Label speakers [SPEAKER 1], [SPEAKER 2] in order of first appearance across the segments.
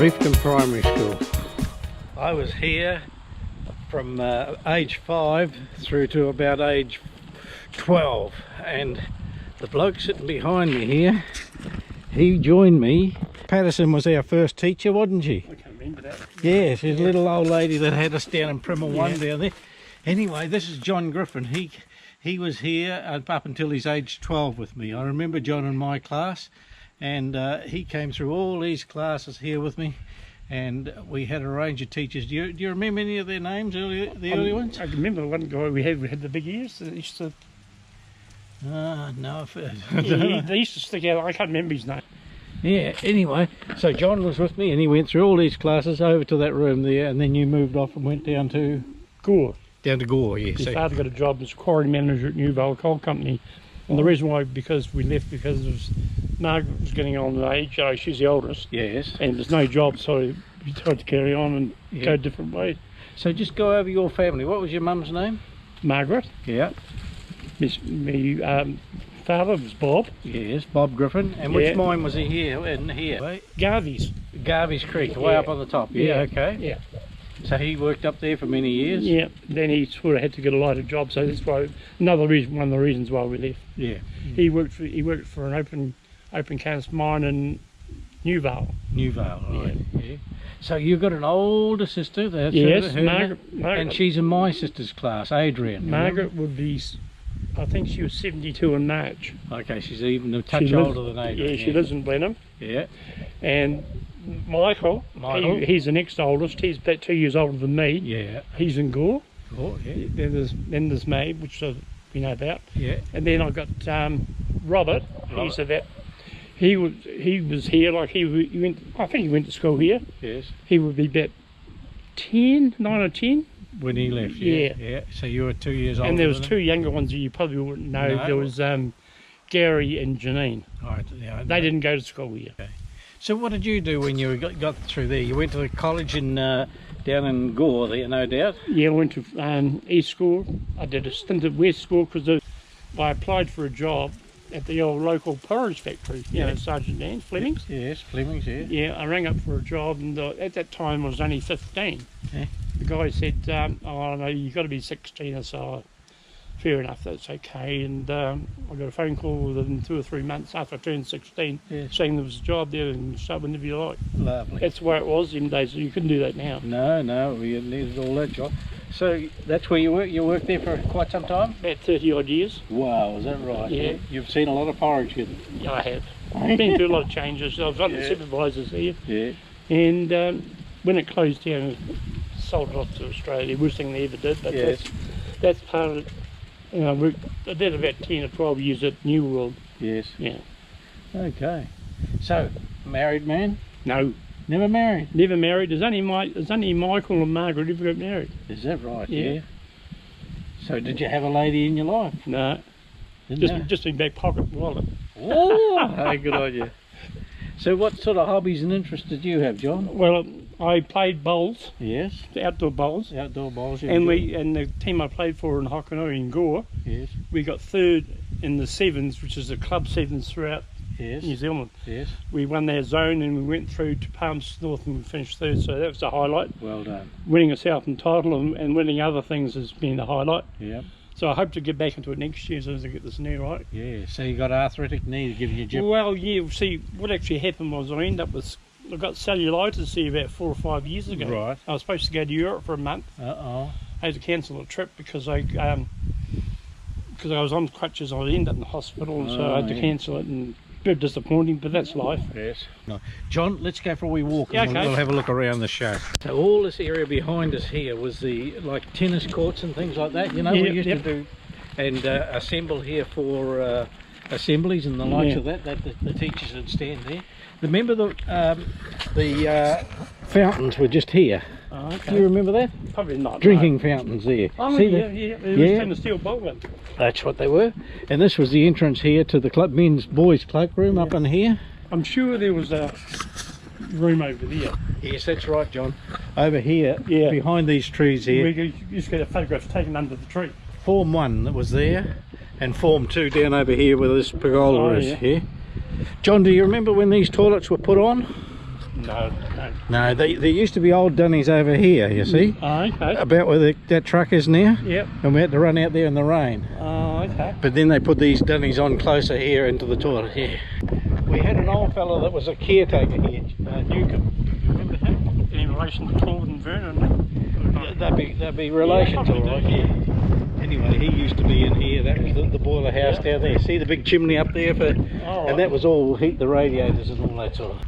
[SPEAKER 1] Reefton Primary School. I was here from age 5 through to about age 12, and the bloke sitting behind me here, he joined me. Patterson was our first teacher, wasn't she?
[SPEAKER 2] I can't remember that.
[SPEAKER 1] Yes, she's a little old lady that had us down in Primer 1 down there. Anyway, this is John Griffin. He was here up until his age 12 with me. I remember John in my class, and he came through all these classes here with me, and we had a range of teachers. Do you remember any of their names, the early ones?
[SPEAKER 2] I remember one guy we had the big ears that used to...
[SPEAKER 1] No.
[SPEAKER 2] They used to stick out. I can't remember his name.
[SPEAKER 1] Yeah, anyway, so John was with me and he went through all these classes over to that room there, and then you moved off and went down to...
[SPEAKER 2] Gore.
[SPEAKER 1] Down to Gore, yes.
[SPEAKER 2] His father got a job as quarry manager at New Vale Coal Company. And the reason why, because we left, because Margaret was getting on in age, she's the oldest. Yes. And there's no job, so we tried to carry on and go different ways.
[SPEAKER 1] So just go over your family. What was your mum's name?
[SPEAKER 2] Margaret.
[SPEAKER 1] Yeah.
[SPEAKER 2] My father was Bob.
[SPEAKER 1] Yes, Bob Griffin. And which mine was he here? In here?
[SPEAKER 2] Garvey's.
[SPEAKER 1] Garvey's Creek, way up on the top. Yeah, okay.
[SPEAKER 2] Yeah.
[SPEAKER 1] So he worked up there for many years?
[SPEAKER 2] Yeah, then he sort of had to get a lighter job, so that's why one of the reasons why we left.
[SPEAKER 1] Yeah.
[SPEAKER 2] He worked for an open cast mine in New Vale.
[SPEAKER 1] New Vale, right. Yeah. So you've got an older sister, that's
[SPEAKER 2] yes,
[SPEAKER 1] her,
[SPEAKER 2] Margaret,
[SPEAKER 1] and she's in my sister's class, Adrian.
[SPEAKER 2] Margaret would be, I think she was 72 in March.
[SPEAKER 1] Okay, she's even a touch older than Adrian.
[SPEAKER 2] Yeah, she lives in Blenheim.
[SPEAKER 1] Yeah.
[SPEAKER 2] And Michael. He's the next oldest. He's about 2 years older than me.
[SPEAKER 1] Yeah.
[SPEAKER 2] He's in Gore.
[SPEAKER 1] Gore, yeah.
[SPEAKER 2] Then there's Maeve, which we know about.
[SPEAKER 1] Yeah.
[SPEAKER 2] And then I got Robert. He's about. He was here, like he went. I think he went to school here.
[SPEAKER 1] Yes.
[SPEAKER 2] He would be about 9 or 10
[SPEAKER 1] when he left. Yeah. So you were 2 years older.
[SPEAKER 2] And there was two younger ones that you probably wouldn't know. No. There was Gary and Janine.
[SPEAKER 1] Right. Yeah.
[SPEAKER 2] They didn't go to school here.
[SPEAKER 1] Okay. So what did you do when you got through there? You went to the college in down in Gore there, no doubt? Yeah,
[SPEAKER 2] I went to East School. I did a stint at West School because I applied for a job at the old local porridge factory, you know, Sergeant Dan's, Fleming's.
[SPEAKER 1] Yes, Fleming's, yeah.
[SPEAKER 2] Yeah, I rang up for a job, and at that time I was only 15.
[SPEAKER 1] Okay.
[SPEAKER 2] The guy said, oh no, you've got to be 16 or so. Fair enough, that's okay. And I got a phone call within 2 or 3 months after I turned 16, saying there was a job there and start whenever you like.
[SPEAKER 1] Lovely.
[SPEAKER 2] That's the way it was in days. You couldn't do that now.
[SPEAKER 1] No, we needed all that job. So that's where you work? You worked there for quite some time?
[SPEAKER 2] About 30 odd years.
[SPEAKER 1] Wow, is that right?
[SPEAKER 2] Yeah.
[SPEAKER 1] You've seen a lot of porridge here?
[SPEAKER 2] Yeah, I have. I've been through a lot of changes. I've got the supervisors here. Yeah. And when it closed down, sold it off to Australia. Worst thing they ever did, but that's part of it. You know, I did about 10 or 12 years at New World. Yes. Yeah.
[SPEAKER 1] Okay. So, married man?
[SPEAKER 2] No.
[SPEAKER 1] Never married?
[SPEAKER 2] Never married. There's only Michael and Margaret who got married.
[SPEAKER 1] Is that right? Yeah. So did you have a lady in your life?
[SPEAKER 2] No. Just in back pocket wallet.
[SPEAKER 1] Oh, hey, good on you. So what sort of hobbies and interests did you have, John?
[SPEAKER 2] Well, I played bowls.
[SPEAKER 1] Yes.
[SPEAKER 2] Outdoor bowls.
[SPEAKER 1] Outdoor bowls.
[SPEAKER 2] And the team I played for in Hokanui in Gore. Yes. We got third in the sevens, which is the club sevens throughout New Zealand. Yes. We won their zone and we went through to Palms North and we finished third. So that was a highlight. Well done. Winning a Southland title and winning other things has been a highlight. Yeah. So I hope to get back into it next year as soon as I get this knee right. Yeah. So you got arthritic knee to give you a jip? Well, yeah. See, what actually happened was I got cellulitis here about 4 or 5 years ago. Right. I was supposed to go to Europe for a month. I had to cancel the trip because I was on crutches. I ended up in the hospital, so I had to cancel it, and a bit disappointing, but that's life. Yes. No. John, let's go for a wee walk and we'll have a look around the show. So all this area behind us here was the tennis courts and things like that, you know, we used to do and assemble here for assemblies and the likes of that the teachers would stand there. Remember the fountains were just here. Oh, okay. Do you remember that? Probably not. Drinking fountains there. Oh, see yeah. They were stainless steel bowling. That's what they were. And this was the entrance here to the boys' cloakroom up in here. I'm sure there was a room over there. Yes, that's right, John. Over here, behind these trees here. We used to get a photograph taken under the tree. Form 1 that was there, and Form 2 down over here where this pergola is here. John, do you remember when these toilets were put on? No.
[SPEAKER 1] No, there used to be old dunnies over here, you see?
[SPEAKER 2] Oh, okay.
[SPEAKER 1] About where that truck is now.
[SPEAKER 2] Yep.
[SPEAKER 1] And we had to run out there in the rain.
[SPEAKER 2] Oh, okay.
[SPEAKER 1] But then they put these dunnies on closer here into the toilet here. We had an old fella that was a caretaker here, Newcomb. You remember him?
[SPEAKER 2] In relation to Claude and Vernon?
[SPEAKER 1] That'd be relations, all right. Yeah. Anyway, he used to be in here. That was the boiler house down there. See the big chimney up there and that was all heat the radiators and all that sort of.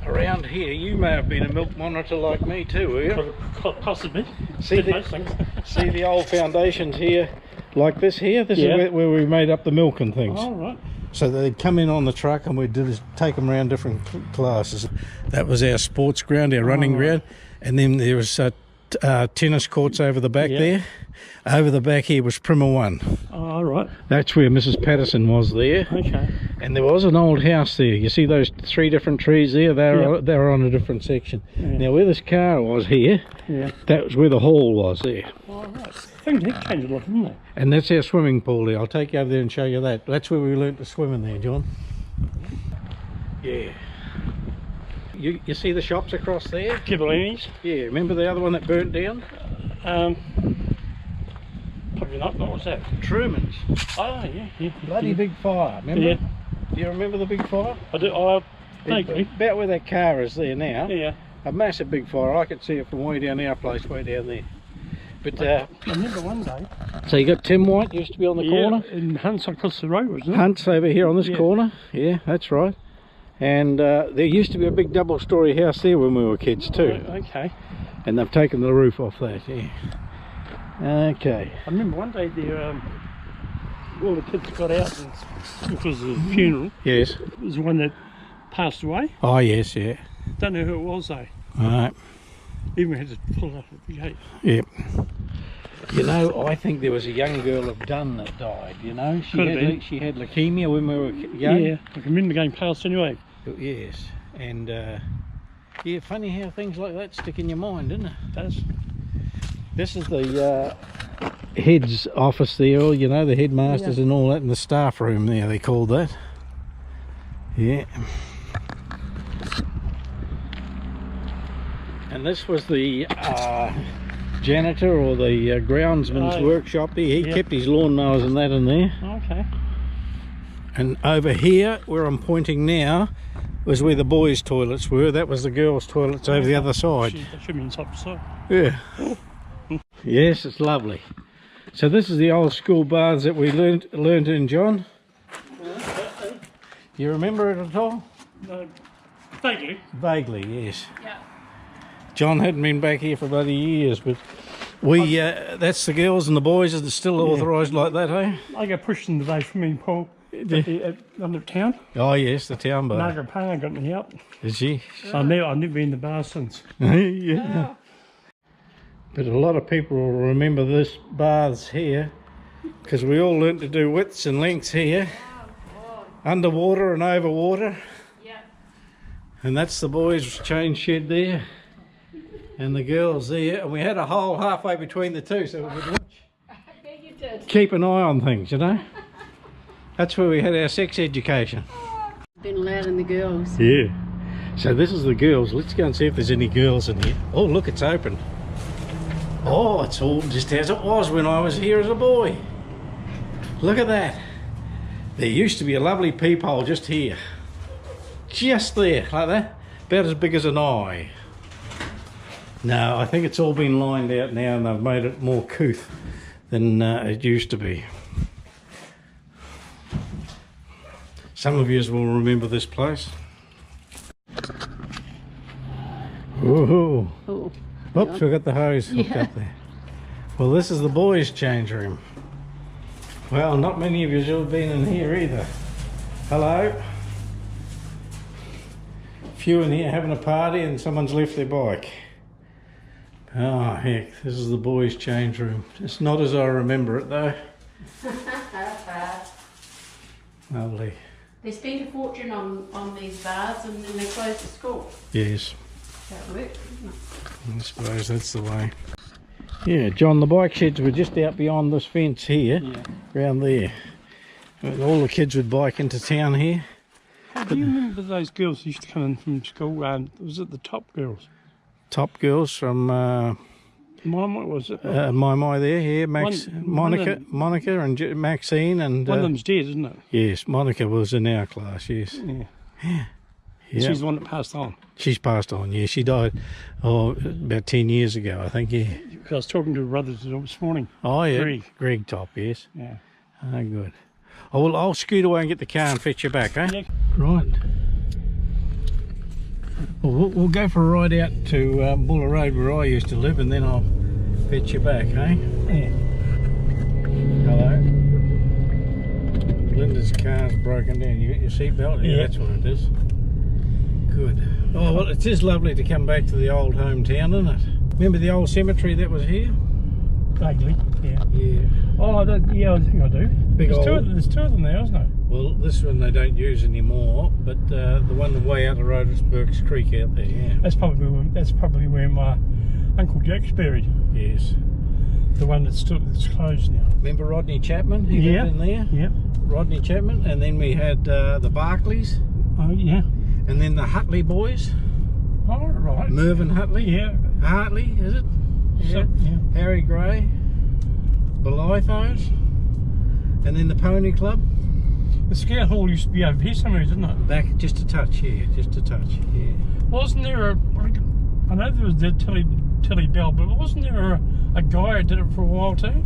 [SPEAKER 1] Around here, you may have been a milk monitor like me too, were you?
[SPEAKER 2] Possibly.
[SPEAKER 1] See the old foundations here, like this here. This is where we made up the milk and things.
[SPEAKER 2] Oh, right.
[SPEAKER 1] So they'd come in on the truck and we'd take them around different classes. That was our sports ground, our running ground, and then there was tennis courts over the back there. Over the back here was Primer 1.
[SPEAKER 2] Oh, right.
[SPEAKER 1] That's where Mrs. Patterson was there.
[SPEAKER 2] Okay.
[SPEAKER 1] And there was an old house there. You see those 3 different trees there? They're on a different section. Yeah. Now where this car was here, that was where the hall was there.
[SPEAKER 2] Oh, right. Things have changed a lot, haven't they?
[SPEAKER 1] And that's our swimming pool there. I'll take you over there and show you that. That's where we learnt to swim in there, John. Yeah. You see the shops across there?
[SPEAKER 2] Ghibellini's.
[SPEAKER 1] Yeah, remember the other one that burnt down?
[SPEAKER 2] Probably not. What was that?
[SPEAKER 1] Truman's.
[SPEAKER 2] Oh, yeah.
[SPEAKER 1] Bloody big fire, remember?
[SPEAKER 2] Yeah.
[SPEAKER 1] Do you remember the big fire?
[SPEAKER 2] I do. Vaguely.
[SPEAKER 1] About where that car is there now.
[SPEAKER 2] Yeah.
[SPEAKER 1] A massive big fire. I could see it from way down our place, way down there. But
[SPEAKER 2] I remember one day.
[SPEAKER 1] So you got Tim White used to be on the corner?
[SPEAKER 2] In Hunt's across the road, wasn't it?
[SPEAKER 1] Hunt's over here on this corner. Yeah, that's right. And there used to be a big double-storey house there when we were kids too.
[SPEAKER 2] Oh, okay.
[SPEAKER 1] And they've taken the roof off that. Yeah. Okay.
[SPEAKER 2] I remember one day there, all the kids got out because of the funeral.
[SPEAKER 1] Yes.
[SPEAKER 2] It was the one that passed away.
[SPEAKER 1] Oh yes, yeah.
[SPEAKER 2] Don't know who it was though.
[SPEAKER 1] Alright.
[SPEAKER 2] Even had to pull up at the gate.
[SPEAKER 1] Yep. You know, I think there was a young girl of Dunn that died, you know. She had leukemia when we were young.
[SPEAKER 2] Yeah, I can remember going past anyway.
[SPEAKER 1] Yes. And yeah, funny how things like that stick in your mind, isn't it?
[SPEAKER 2] It does.
[SPEAKER 1] This is the head's office there, you know, the headmasters and all that, and the staff room there, they called that. Yeah. And this was the janitor or the groundsman's workshop there. He kept his lawnmowers and that in there.
[SPEAKER 2] Okay.
[SPEAKER 1] And over here, where I'm pointing now, was where the boys' toilets were. That was the girls' toilets over the other side.
[SPEAKER 2] That should be on top side.
[SPEAKER 1] Yeah. Yes, it's lovely. So this is the old school baths that we learnt in, John. You remember it at all?
[SPEAKER 2] No. Vaguely.
[SPEAKER 1] Vaguely, yes.
[SPEAKER 2] Yeah.
[SPEAKER 1] John hadn't been back here for bloody years, but we that's the girls and the boys are still authorised like that, eh?
[SPEAKER 2] I got pushed in the day from me and Paul at under town.
[SPEAKER 1] Oh yes, the town bar.
[SPEAKER 2] Margaret Parr got me out.
[SPEAKER 1] Did she?
[SPEAKER 2] I've never been in the bar since.
[SPEAKER 1] Yeah. But a lot of people will remember this baths here because we all learnt to do widths and lengths here. Underwater and over water. Yeah. And that's the boys' change shed there. And the girls there. And we had a hole halfway between the two so we could watch.
[SPEAKER 3] I bet you did.
[SPEAKER 1] Keep an eye on things, you know. That's where we had our sex education.
[SPEAKER 3] Been allowed in the girls.
[SPEAKER 1] Yeah. So this is the girls. Let's go and see if there's any girls in here. Oh look, it's open. Oh, it's all just as it was when I was here as a boy. Look at that. There used to be a lovely peephole just here. Just there, like that. About as big as an eye. No, I think it's all been lined out now and they've made it more couth than it used to be. Some of you will remember this place. Woohoo!
[SPEAKER 3] Oh.
[SPEAKER 1] Oops, we got the hose hooked up there. Well, this is the boys' change room. Well, not many of you have been in here either. Hello. Few in here having a party and someone's left their bike. Oh heck, this is the boys' change room. It's not as I remember it though. Lovely.
[SPEAKER 3] They spent a fortune on these baths and then they closed the school.
[SPEAKER 1] Yes.
[SPEAKER 3] That worked, didn't it?
[SPEAKER 1] I suppose that's the way. Yeah, John, the bike sheds were just out beyond this fence here, round there. All the kids would bike into town here.
[SPEAKER 2] Do you remember those girls who used to come in from school? Was it the top girls?
[SPEAKER 1] Top girls from
[SPEAKER 2] What was it?
[SPEAKER 1] my there, yeah. Monica and Maxine and...
[SPEAKER 2] one of them's dead, isn't it?
[SPEAKER 1] Yes, Monica was in our class, yes.
[SPEAKER 2] Yeah.
[SPEAKER 1] Yeah.
[SPEAKER 2] She's the one that passed on.
[SPEAKER 1] She's passed on, yeah. She died about 10 years ago, I think, yeah.
[SPEAKER 2] Because I was talking to her brothers this morning.
[SPEAKER 1] Oh, yeah.
[SPEAKER 2] Greg.
[SPEAKER 1] Greg Top, yes.
[SPEAKER 2] Yeah.
[SPEAKER 1] Oh, good. Oh, well, I'll scoot away and get the car and fetch you back, eh?
[SPEAKER 2] Yeah.
[SPEAKER 1] Right. Well, we'll go for a ride out to Buller Road where I used to live, and then I'll fetch you back, eh?
[SPEAKER 2] Yeah.
[SPEAKER 1] Hello. Linda's car's broken down. You got your seatbelt? Yeah, that's what it is. Good. Oh, well, it is lovely to come back to the old hometown, isn't it? Remember the old cemetery that was here?
[SPEAKER 2] Vaguely, yeah.
[SPEAKER 1] Yeah.
[SPEAKER 2] Oh, yeah, I think I do. There's two of them there, isn't there?
[SPEAKER 1] Well, this one they don't use anymore, but the one way out the road is Burke's Creek out there, yeah.
[SPEAKER 2] That's probably where my Uncle Jack's buried.
[SPEAKER 1] Yes.
[SPEAKER 2] The one that's closed now.
[SPEAKER 1] Remember Rodney Chapman? He lived in there?
[SPEAKER 2] Yep.
[SPEAKER 1] Rodney Chapman, and then we had the Barclays.
[SPEAKER 2] Oh, yeah.
[SPEAKER 1] And then the Hutley boys.
[SPEAKER 2] Oh, right.
[SPEAKER 1] Mervyn Hutley.
[SPEAKER 2] Yeah.
[SPEAKER 1] Hartley, is it? Yeah.
[SPEAKER 2] So, yeah.
[SPEAKER 1] Harry Gray. Belithos. And then the Pony Club.
[SPEAKER 2] The Scout Hall used to be over here somewhere, didn't it?
[SPEAKER 1] Back just a touch here, just a touch, yeah.
[SPEAKER 2] Wasn't there I know there was the Tilly Bell, but wasn't there a guy who did it for a while too?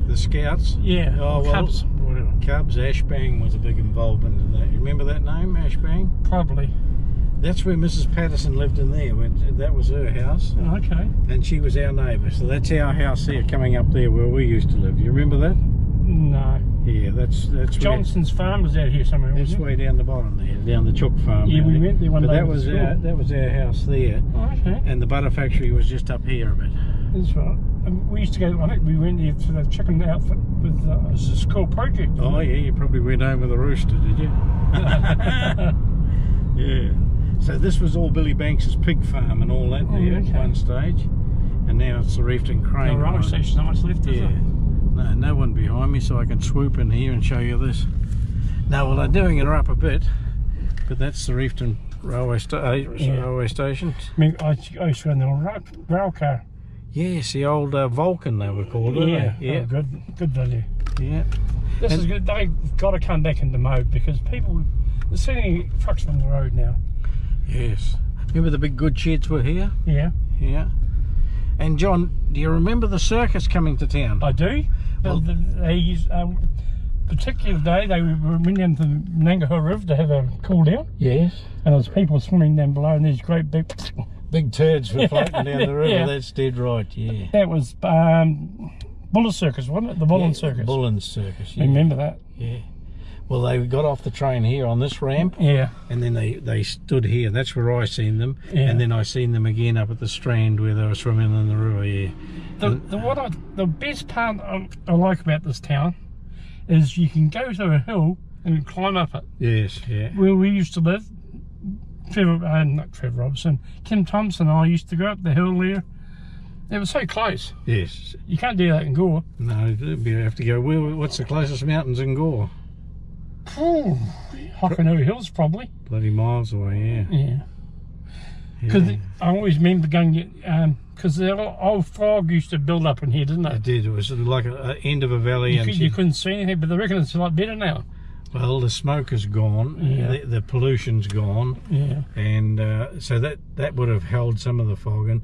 [SPEAKER 1] The Scouts?
[SPEAKER 2] Yeah.
[SPEAKER 1] Oh, well,
[SPEAKER 2] Cubs. Whatever.
[SPEAKER 1] Cubs, Ashbang was a big involvement in that. You remember that name, Ashbang?
[SPEAKER 2] Probably.
[SPEAKER 1] That's where Mrs. Patterson lived in there. That was her house.
[SPEAKER 2] Oh, okay.
[SPEAKER 1] And she was our neighbour. So that's our house there, coming up there where we used to live. You remember that?
[SPEAKER 2] No.
[SPEAKER 1] Yeah, that's
[SPEAKER 2] Johnston's farm was out here somewhere.
[SPEAKER 1] That's way down the bottom there, down the Chook farm.
[SPEAKER 2] Yeah, we went there one day.
[SPEAKER 1] But that was our house there.
[SPEAKER 2] Oh, okay.
[SPEAKER 1] And the butter factory was just up here a bit.
[SPEAKER 2] That's right. And we used to go. I think we went there for the chicken outfit with as a school project.
[SPEAKER 1] Oh yeah, you probably went home with a rooster, did you? Yeah. So this was all Billy Banks's pig farm and all that there at one stage, and now it's the Reefton crane.
[SPEAKER 2] No railway station's not much left, is there?
[SPEAKER 1] No one behind me, so I can swoop in here and show you this. No, well, they're doing it up a bit, but that's the Reefton railway station.
[SPEAKER 2] I mean, I used to go in the rail car.
[SPEAKER 1] Yes, the old Vulcan they were called, weren't they? Yeah.
[SPEAKER 2] Oh, good value.
[SPEAKER 1] Yeah.
[SPEAKER 2] This is good. They've got to come back into mode because there's so many trucks on the road now.
[SPEAKER 1] Yes. Remember the big goods sheds were here?
[SPEAKER 2] Yeah.
[SPEAKER 1] Yeah. And John, do you remember the circus coming to town?
[SPEAKER 2] I do. Well, they used, particular day they went down to the Nangahoe River to have a cool down. Yes. And there was people swimming down below, and these great big
[SPEAKER 1] turds were floating down the river. Yeah. That's dead right. Yeah.
[SPEAKER 2] That was Bullen Circus, wasn't it? The Bullen Circus.
[SPEAKER 1] Bullen Circus. Yeah.
[SPEAKER 2] Remember that?
[SPEAKER 1] Yeah. Well, they got off the train here on this ramp.
[SPEAKER 2] Yeah. And
[SPEAKER 1] then they stood here. That's where I seen them. Yeah. And then I seen them again up at the Strand where they were swimming in the river. Yeah.
[SPEAKER 2] The best part I like about this town is you can go to a hill and climb up it.
[SPEAKER 1] Yes. Yeah.
[SPEAKER 2] Where we used to live, not Trevor Robinson, Kim Thompson and I used to go up the hill there. It was so close.
[SPEAKER 1] Yes.
[SPEAKER 2] You can't do that in Gore.
[SPEAKER 1] No, you have to go. What's the closest mountains in Gore?
[SPEAKER 2] Hockanoe Hills, probably.
[SPEAKER 1] Bloody miles away, yeah.
[SPEAKER 2] Yeah. Because I always remember going, because the old fog used to build up in here, didn't it?
[SPEAKER 1] It did. It was like an end of a valley.
[SPEAKER 2] You couldn't see anything, but I reckon it's a lot better now.
[SPEAKER 1] Well, the smoke is gone, the pollution's gone, and so that would have held some of the fog in.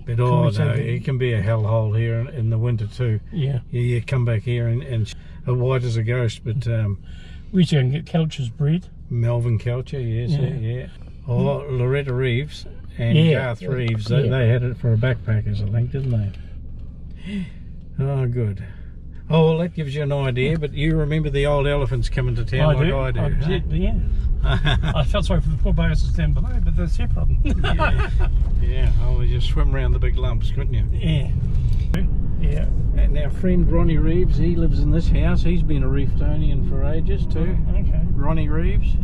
[SPEAKER 1] But no, it can be a hellhole here in the winter too. Yeah. You come back here and white as a ghost, but...
[SPEAKER 2] we used to get Kelcher's breed.
[SPEAKER 1] Melvin Kelcher, yes, yeah. Oh, Loretta Reeves and Garth Reeves, they had it for backpackers, I think, didn't they? Oh, good. Oh, well, that gives you an idea, but you remember the old elephants coming to town I do.
[SPEAKER 2] Yeah. I felt sorry for the poor bastards down below, but that's their problem.
[SPEAKER 1] Yeah, oh, you just swim around the big lumps, couldn't you?
[SPEAKER 2] Yeah. Yeah.
[SPEAKER 1] And our friend Ronnie Reeves, he lives in this house. He's been a Reeftonian for ages too.
[SPEAKER 2] Okay.
[SPEAKER 1] Ronnie Reeves.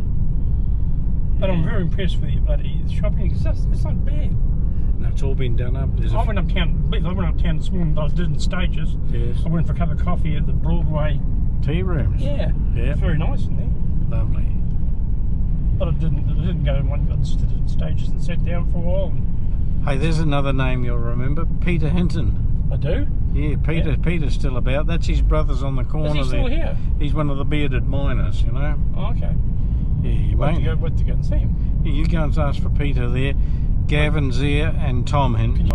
[SPEAKER 2] But I'm very impressed with your bloody shopping. It's not bad.
[SPEAKER 1] No, it's all been done up.
[SPEAKER 2] I went uptown this morning, but I did in stages.
[SPEAKER 1] Yes.
[SPEAKER 2] I went for a cup of coffee at the Broadway
[SPEAKER 1] tea rooms.
[SPEAKER 2] Yeah. Yeah. It's very nice in there.
[SPEAKER 1] Lovely.
[SPEAKER 2] But I didn't go in one. I just did it in stages and sat down for a while. And
[SPEAKER 1] Hey, there's another name you'll remember, Peter Hinton.
[SPEAKER 2] I do.
[SPEAKER 1] Yeah, Peter's still about. That's his brother's on the corner there.
[SPEAKER 2] Is he still here?
[SPEAKER 1] He's one of the bearded miners, you know.
[SPEAKER 2] Oh, okay.
[SPEAKER 1] Yeah, you
[SPEAKER 2] Where
[SPEAKER 1] won't.
[SPEAKER 2] to go and see him?
[SPEAKER 1] Yeah, you go and ask for Peter there. Gavin's there and Tom Hinton.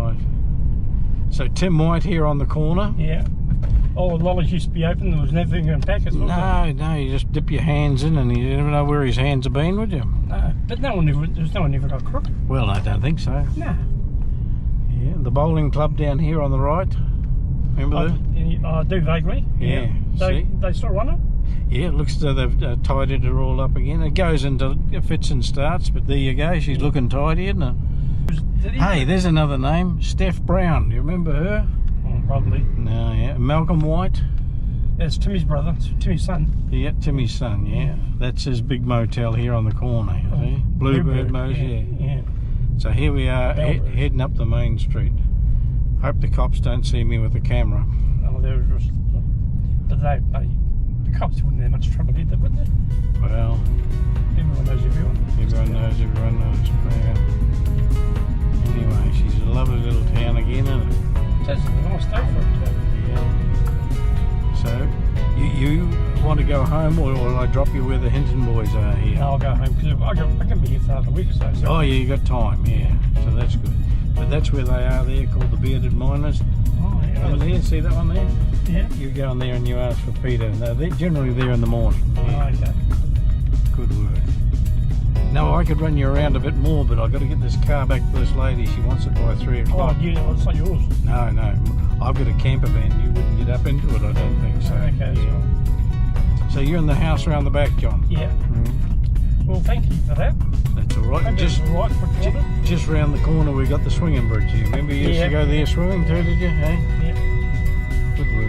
[SPEAKER 1] So Tim White here on the corner.
[SPEAKER 2] Yeah. Oh, the lollies used to be open. There was nothing in packets.
[SPEAKER 1] No, you just dip your hands in and you never know where his hands have been, would you?
[SPEAKER 2] No, but no one ever got crooked.
[SPEAKER 1] Well, I don't think so.
[SPEAKER 2] No.
[SPEAKER 1] Yeah, the bowling club down here on the right. Remember that?
[SPEAKER 2] I do vaguely.
[SPEAKER 1] Yeah. See?
[SPEAKER 2] They still run it?
[SPEAKER 1] Yeah, it looks as though they've tidied it all up again. It goes into fits and starts, but there you go. She's looking tidy, isn't it? Hey, there's another name, Steph Brown. You remember her?
[SPEAKER 2] Oh, probably.
[SPEAKER 1] No, yeah. Malcolm White.
[SPEAKER 2] That's Timmy's brother. It's Timmy's son.
[SPEAKER 1] Yeah, Timmy's son, yeah. That's his big motel here on the corner, you see? Bluebird Motel,
[SPEAKER 2] Yeah.
[SPEAKER 1] So here we are, heading up the main street. Hope the cops don't see me with the camera.
[SPEAKER 2] Oh, they were just... But the cops wouldn't have much trouble either, would they?
[SPEAKER 1] Well,
[SPEAKER 2] Everyone knows everyone.
[SPEAKER 1] everyone knows. Well, anyway, she's a lovely little town again, isn't it?
[SPEAKER 2] That's a nice day for it.
[SPEAKER 1] Yeah. So, you want to go home, or will I drop you where the Hinton boys are here?
[SPEAKER 2] No, I'll go home because I can be here for another week or so.
[SPEAKER 1] Oh, yeah, you got time, yeah. So that's good. But that's where they are there, called the Bearded Miners.
[SPEAKER 2] Oh, yeah.
[SPEAKER 1] Over there, see that one there?
[SPEAKER 2] Yeah.
[SPEAKER 1] You go in there and you ask for Peter. No, they're generally there in the morning. Yeah.
[SPEAKER 2] Oh, okay.
[SPEAKER 1] Good work. No, I could run you around a bit more, but I've got to get this car back to this lady. She wants it by 3 o'clock.
[SPEAKER 2] Oh, yeah, it's not yours.
[SPEAKER 1] No, I've got a camper van. You wouldn't get up into it, I don't think so.
[SPEAKER 2] Okay,
[SPEAKER 1] yeah. So you're in the house around the back, John?
[SPEAKER 2] Yeah. Well, thank you for that.
[SPEAKER 1] That's all right.
[SPEAKER 2] Hope
[SPEAKER 1] Just
[SPEAKER 2] that's all right for Jordan.
[SPEAKER 1] just round the corner we got the swinging bridge. You remember you used to go there swimming too, did you? Hey?
[SPEAKER 2] Yeah.
[SPEAKER 1] Good work.